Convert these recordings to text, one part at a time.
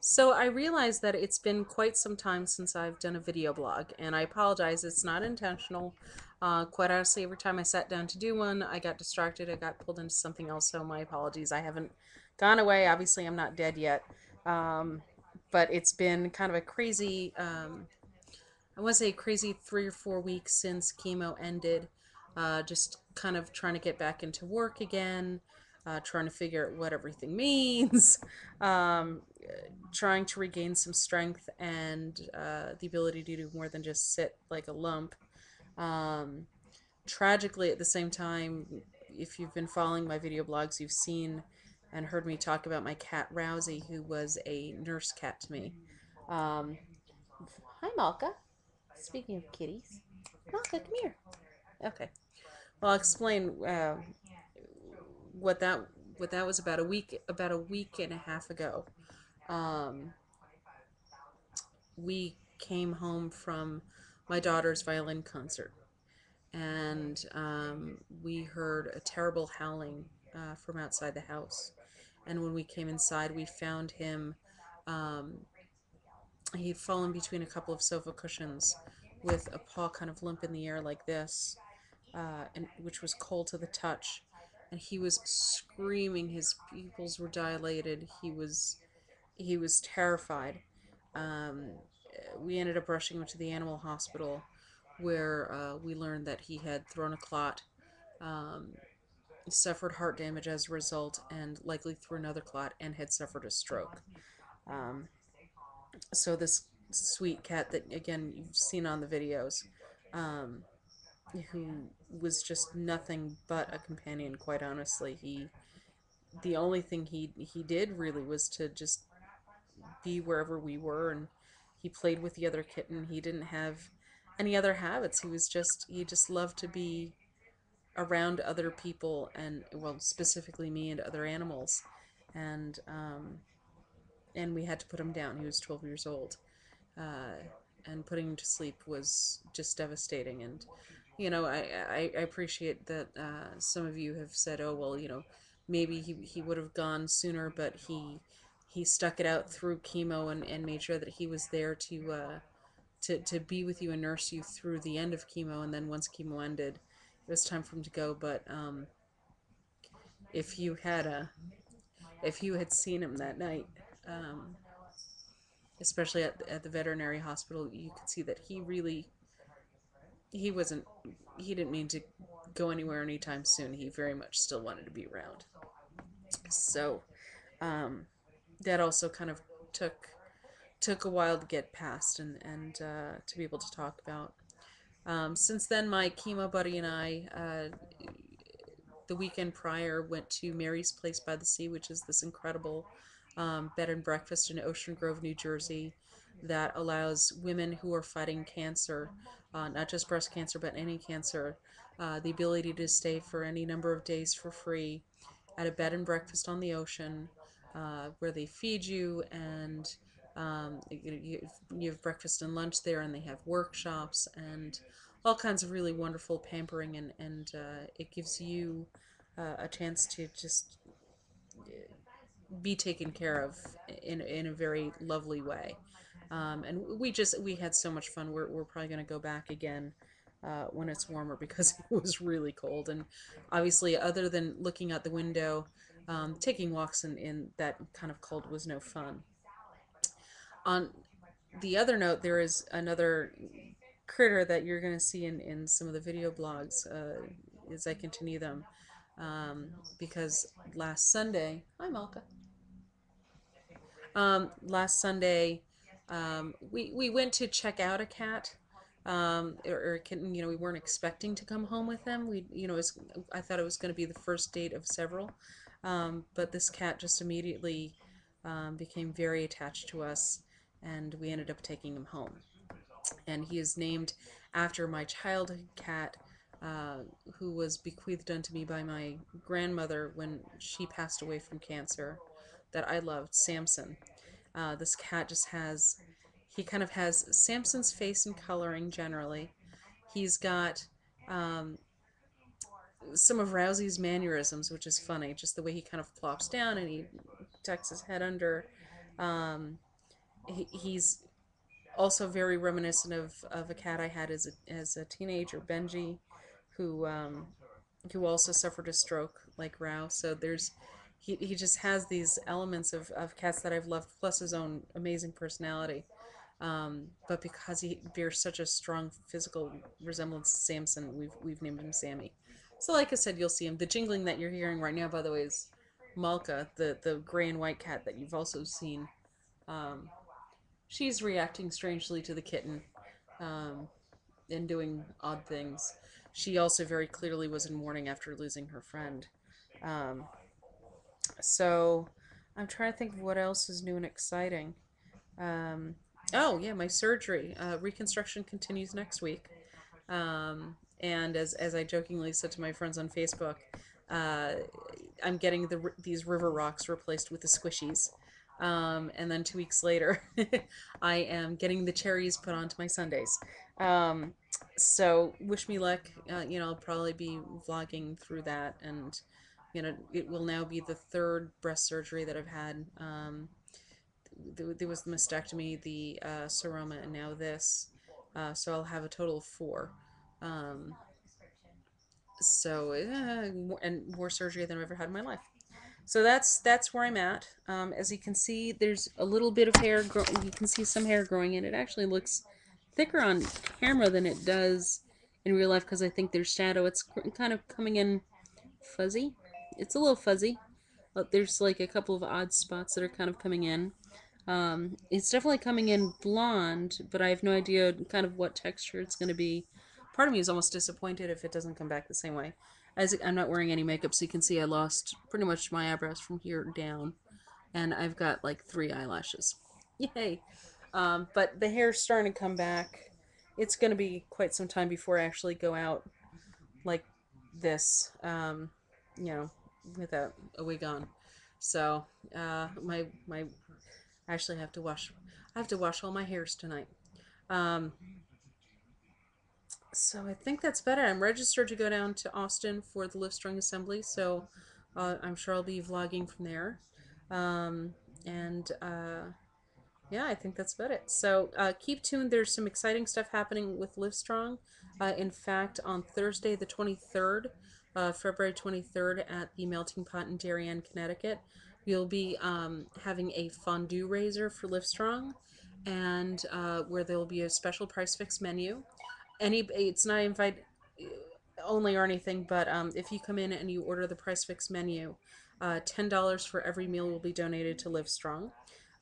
So I realized that it's been quite some time since I've done a video blog, and I apologize. It's not intentional. Quite honestly, every time I sat down to do one, I got distracted. I got pulled into something else. So my apologies. I haven't gone away. Obviously, I'm not dead yet. Um, but it's been kind of a crazy, I want to say crazy 3 or 4 weeks since chemo ended. Just kind of trying to get back into work again, trying to figure out what everything means, um, trying to regain some strength and the ability to do more than just sit like a lump. Um, Tragically, at the same time, if you've been following my video blogs, you've seen and heard me talk about my cat Rousey, who was a nurse cat to me. Um, Hi, Malka. Speaking of kitties, Malka, come here. Okay. Well, I'll explain what that what that was about a week and a half ago. Um, we came home from my daughter's violin concert, and we heard a terrible howling from outside the house. And when we came inside, we found him. Um, he had fallen between a couple of sofa cushions with a paw kind of limp in the air like this, and which was cold to the touch. And he was screaming. His pupils were dilated. He was terrified. Um, we ended up rushing him to the animal hospital, where we learned that he had thrown a clot, um, suffered heart damage as a result, and likely threw another clot and had suffered a stroke. Um, so this sweet cat that again you've seen on the videos, um, who was just nothing but a companion. Quite honestly, the only thing he did really was to just be wherever we were, and he played with the other kitten. He didn't have any other habits. He just loved to be around other people, and well, specifically me and other animals. And um and we had to put him down. He was 12 years old, uh, and putting him to sleep was just devastating. And I appreciate that some of you have said, oh well, maybe he would have gone sooner, but he stuck it out through chemo, and made sure that he was there to be with you and nurse you through the end of chemo. And then once chemo ended, it was time for him to go. But if you had if you had seen him that night, um, especially at the veterinary hospital, you could see that he wasn't he didn't mean to go anywhere anytime soon. He very much still wanted to be around. So um, that also kind of took took a while to get past, and to be able to talk about. Since then, my chemo buddy and I, the weekend prior, went to Mary's Place by the Sea, which is this incredible bed and breakfast in Ocean Grove, New Jersey, that allows women who are fighting cancer, not just breast cancer, but any cancer, the ability to stay for any number of days for free at a bed and breakfast on the ocean, where they feed you, and you have breakfast and lunch there, and they have workshops and all kinds of really wonderful pampering, and it gives you a chance to just be taken care of in a very lovely way. And we had so much fun. We're probably going to go back again when it's warmer, because it was really cold. And obviously, other than looking out the window, taking walks in that kind of cold was no fun. On the other note, there is another critter that you're going to see in some of the video blogs as I continue them. Because last Sunday, hi Malka. Last Sunday, we went to check out a cat, or a kitten. We weren't expecting to come home with them. I thought it was going to be the first date of several, but this cat just immediately became very attached to us, and we ended up taking him home. And he is named after my childhood cat, uh, who was bequeathed unto me by my grandmother when she passed away from cancer, that I loved, Samson. This cat just he kind of has Samson's face and coloring generally. He's got um, some of Rousey's mannerisms, which is funny, just the way he kind of plops down and he tucks his head under. he's also very reminiscent of a cat I had as a teenager, Benji, who who also suffered a stroke like Rao. So there's he just has these elements of cats that I've loved, plus his own amazing personality. But because he bears such a strong physical resemblance to Samson, we've named him Sammy. So like I said, you'll see him. The jingling that you're hearing right now, by the way, is Malka, the gray and white cat that you've also seen. Um, she's reacting strangely to the kitten, um, and doing odd things. She also very clearly was in mourning after losing her friend. Um, so I'm trying to think of what else is new and exciting. Um, oh yeah, my surgery. Reconstruction continues next week. And as I jokingly said to my friends on Facebook, uh, I'm getting these river rocks replaced with the squishies. And then 2 weeks later, I am getting the cherries put onto my sundaes. Um, so wish me luck. I'll probably be vlogging through that, and it will now be the third breast surgery that I've had. There was the mastectomy, the seroma, and now this. So I'll have a total of four. Um, and more surgery than I've ever had in my life. So that's where I'm at. As you can see, there's a little bit of hair. You can see some hair growing in. It actually looks thicker on camera than it does in real life because I think there's shadow. It's kind of coming in fuzzy. It's a little fuzzy, but there's like a couple of odd spots that are kind of coming in. It's definitely coming in blonde, but I have no idea kind of what texture it's going to be. Part of me is almost disappointed if it doesn't come back the same way. As I'm not wearing any makeup, so you can see I lost pretty much my eyebrows from here down, and I've got like 3 eyelashes. Yay! But the hair's starting to come back. It's going to be quite some time before I actually go out like this, you know, without a wig on. So my I actually have to wash. I have to wash all my hairs tonight. Um, so I think that's better. I'm registered to go down to Austin for the Livestrong Assembly, so I'm sure I'll be vlogging from there. And Yeah, I think that's about it. So keep tuned. There's some exciting stuff happening with Livestrong. In fact, on Thursday, the 23rd, February 23rd, at the Melting Pot in Darien, Connecticut, we'll be having a fondue raiser for Livestrong, and where there will be a special price fix menu. It's not invite only or anything, but if you come in and you order the price fix menu, $10 for every meal will be donated to Livestrong.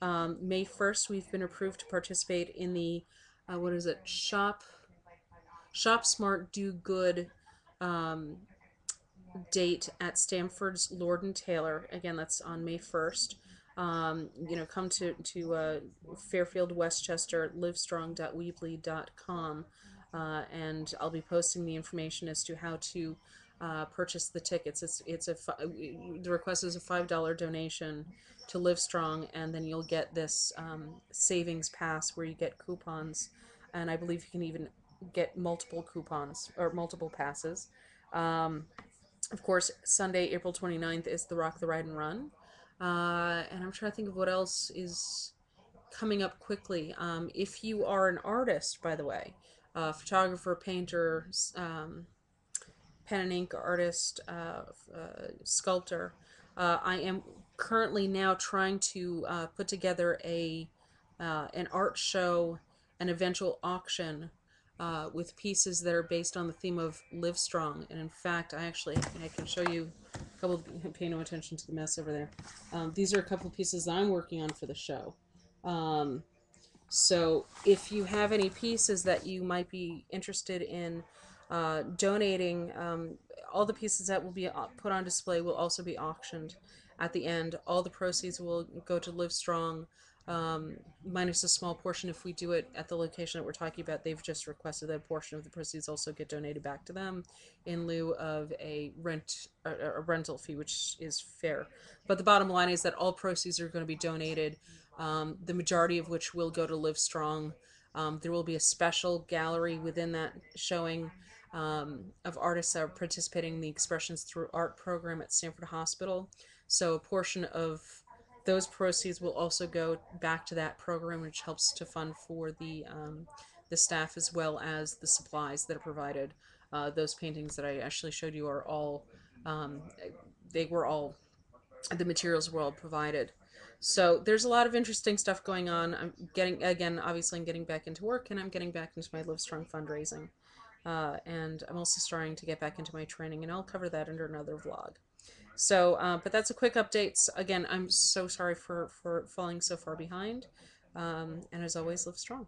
May 1st, we've been approved to participate in the, what is it, Shop Smart Do Good um, date at Stamford's Lord and Taylor. Again, that's on May 1st. Come to Fairfield, Westchester, livestrong.weebly.com, and I'll be posting the information as to how to purchase the tickets. The request is a $5 donation to Livestrong, and then you'll get this savings pass where you get coupons, and I believe you can even get multiple coupons or multiple passes. Um, of course, Sunday, April 29th is the Rock the Ride and Run. And I'm trying to think of what else is coming up quickly. If you are an artist, by the way, photographer, painter, pen and ink artist, sculptor, I am currently now trying to put together an art show, an eventual auction with pieces that are based on the theme of Live Strong. And in fact, I can show you a couple. Pay no attention to the mess over there. These are a couple pieces that I'm working on for the show. Um, so if you have any pieces that you might be interested in donating, all the pieces that will be put on display will also be auctioned at the end. All the proceeds will go to Livestrong, minus a small portion if we do it at the location that we're talking about. They've just requested that a portion of the proceeds also get donated back to them in lieu of a rental fee, which is fair. But the bottom line is that all proceeds are going to be donated, the majority of which will go to Livestrong. There will be a special gallery within that showing of artists that are participating in the Expressions Through Art program at Stanford Hospital. So a portion of those proceeds will also go back to that program, which helps to fund for the staff as well as the supplies that are provided. Those paintings that I actually showed you are all um, they were all the materials were all provided. So there's a lot of interesting stuff going on. I'm getting, again, obviously I'm getting back into work, and I'm getting back into my Live Strong fundraising. And I'm also starting to get back into my training, and I'll cover that under another vlog. So, but that's a quick update. Again, I'm so sorry for falling so far behind. And as always, live strong.